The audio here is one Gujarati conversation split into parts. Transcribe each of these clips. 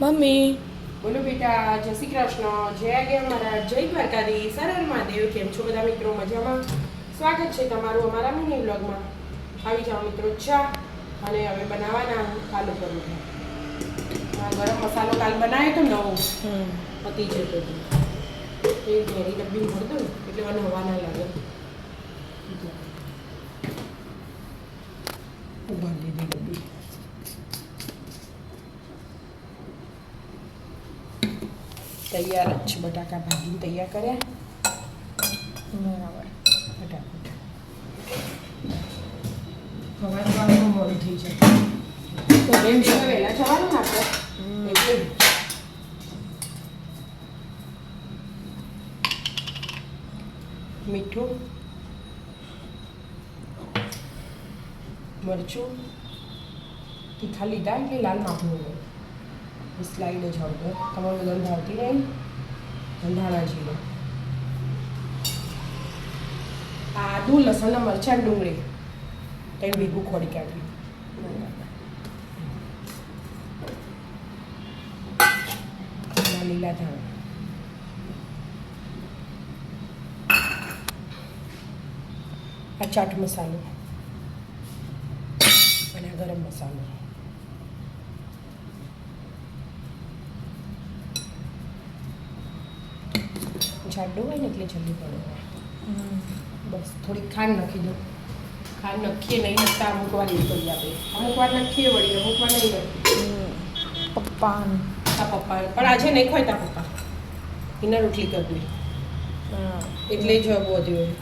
મમ્મી બોલો બેટા, જય શ્રી કૃષ્ણ, જય આજ્ઞા મહારાજ, જય દ્વારકાધીશ, હર હર મહાદેવ. કેમ છો બધા મિત્રો? મજામાં? સ્વાગત છે તમારું અમારા મિની વ્લોગમાં. આવી જાઓ મિત્રો, ચા. અને હવે બનાવવાના આલુ પરોઠા. ગરમ મસાલો કાલ બનાવ્યો તો નવો, પતી જતો હતો. એ ઘેરી ડબ્બી ભરતો ને એટલે મને હવા ના લાગે. ભરી દીધી ડબ્બી. તૈયાર જ છે, બટાકા ભાજીને તૈયાર કર્યા. બરાબર. ફટાફટ સવારનું મોડું થઈ જાય તો બેન વહેલા જવાનું ને આપણે એટલે મીઠું, મરચું, તીખા લીધા એટલે લાલ માપનું હોય. સ્લાઈડ જ આવતો તમારે બધાને ભાવતી નહીં. ધાણા જીરું, આદુ, લસણ, મરચાં, ડુંગળી તેને ભેગું ખોડી કાઢ્યું. લીલા ધાણા, આ ચાટ મસાલો અને આ ગરમ મસાલો. જાડો હોય ને એટલે જલ્દી પડે. બસ થોડી ખાંડ નાખી દો. ખાંડ નાખીએ નહીં નાખતા અમુક વાર એ કરી આપે, અમુક વાર નાખીએ વળી, અમુક વાર નહીં નાખીએ. પપ્પા પપ્પા પણ આજે નહીં ખોયતા પપ્પા, એના રોટલી કરવી એટલે જ વધ્યું હોય.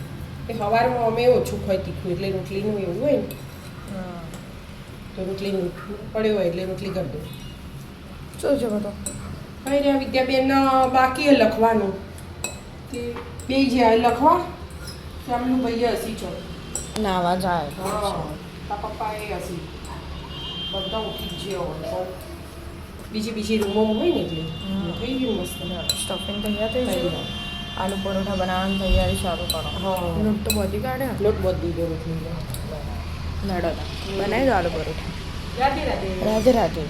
એ સવારમાં અમે ઓછું ખોય તીખું એટલે રોટલીનું એવું હોય ને તો રોટલીનું પડ્યો હોય એટલે રોટલી કરી દો. શું છે બધો? કઈ રહ્યા વિદ્યાબેન બાકી લખવાનું તે બે જાય લખવા તેમનું ભાઈ હસી છો નાવા જાય. હા પપ્પા એ હસી બધા ઉઠી જ જ્યો હોય પણ બીજી રૂમો હોય ને એટલે થઈ ગયું મસ્ત. સ્ટફિંગ તૈયાર થઈ ગયું. આલુ પરોઠા બનાવવાની તૈયારી ચાલુ કરો. હા લોટ તો બધી કાઢે. લોટ બધી દીધો રોટલી લડો બનાવી દો આલુ પરોઠા. રાધે રાધે. રાધે રાધે.